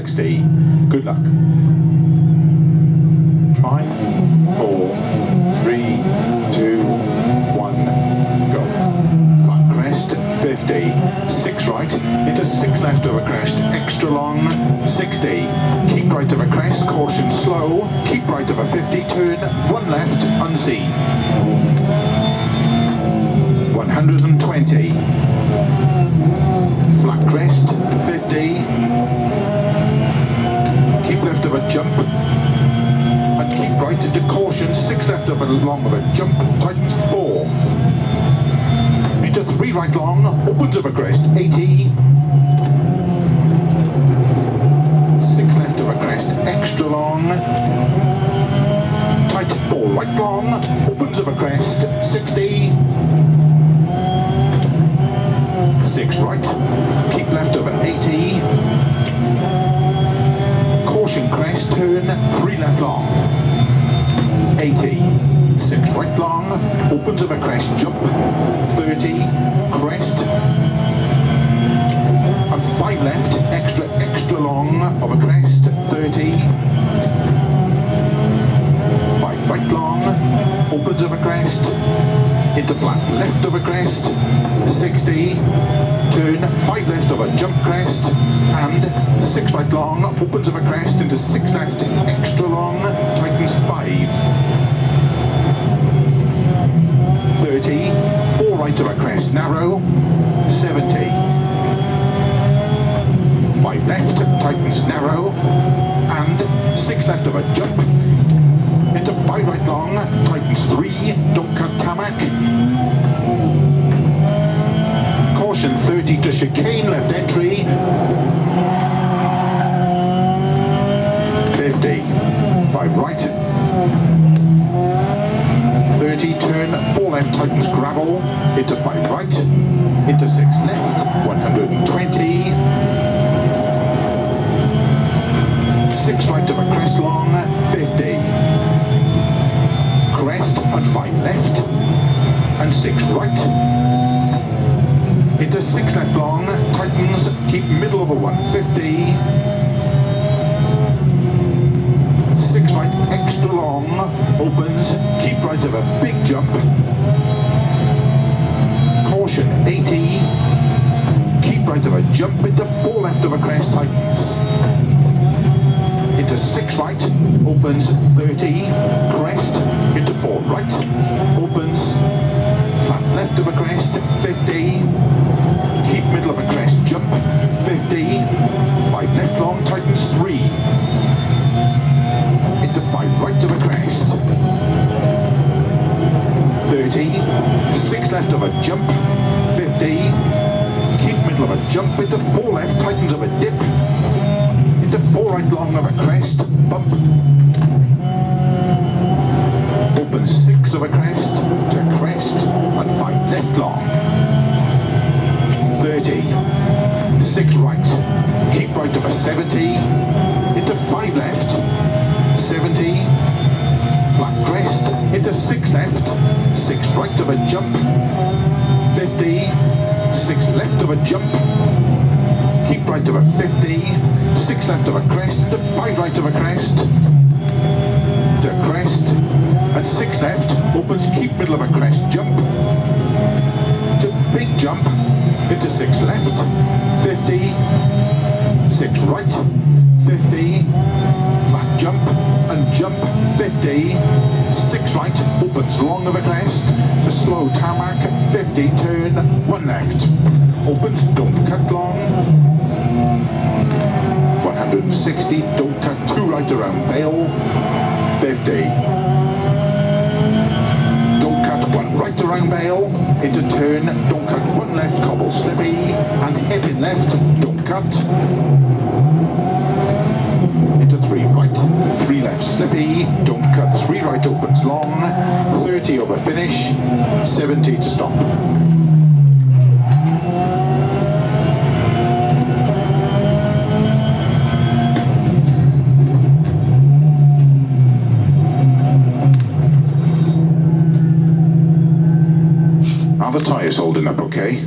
60. Good luck. 5, 4, 3, 2, 1, go. Flat crest, 50. 6 right, into 6 left over crest, extra long, 60. Keep right over crest, caution slow, keep right over 50, turn, 1 left, unseen. 120. Flat crest, 50. Keep left of a jump and keep right into caution, 6 left of a long of a jump, tightens 4. Into 3 right long, opens of a crest, 80. 6 left of a crest, extra long. Tight 4 right long, opens of a crest, 60. 6 right, keep left over 80. Caution crest, turn, 3 left long. 80. 6 right long, opens of a crest, jump, 30, crest, and 5 left, extra long of a crest, 30, 5 right long, opens of a crest, into flat left of a crest, 60, turn, 5 left of a jump crest, and 6 right long, opens of a crest, into 6 left, extra long, tightens 5. 30, 4 right of a crest, narrow, 70. 5 left, tightens narrow, and 6 left of a jump, into 5 right long, tightens 3, don't cut tarmac. Caution 30 to chicane, left entry. 50, 5 right. 30, turn, 4 left, tightens gravel, into 5 right, into 6 left, 120. 6 right of a crest long, 50. Crest and 5 left, and 6 right. Into 6 left long, tightens, keep middle of a 150. 6 right, extra long, opens, keep right of a big jump. Caution 80. Keep right of a jump, into 4 left of a crest, tightens. Into 6 right, opens 30, crest, into 4 right, opens, flat left of a crest, 50, keep middle of a crest, jump, 50, 5 left long, tightens 3, into 5 right of a crest, 30, 6 left of a jump, 50, keep middle of a jump, into 4 left, tightens of a dip, into 4 right long of a crest, bump, open 6 of a crest, to crest, and 5 left long, 30, 6 right, keep right of a 70, into 5 left, 70, flat crest, into 6 left, 6 right of a jump, 50, 6 left of a jump, keep right of a 50, 6 left of a crest, into 5 right of a crest, to crest, and 6 left, opens, keep middle of a crest, jump, to big jump, into 6 left, 50, 6 right, 50, flat jump, and jump, 50, 6 right, opens long of a crest, to slow tarmac, 50, turn, 1 left, opens, don't cut long, 160, don't cut 2 right around bail, 50. Don't cut 1 right around bail, into turn, don't cut 1 left, cobble slippy, and hairpin left, don't cut. Into 3 right, 3 left slippy, don't cut 3 right opens long, 30 over finish, 70 to stop. Are the tyres holding up okay?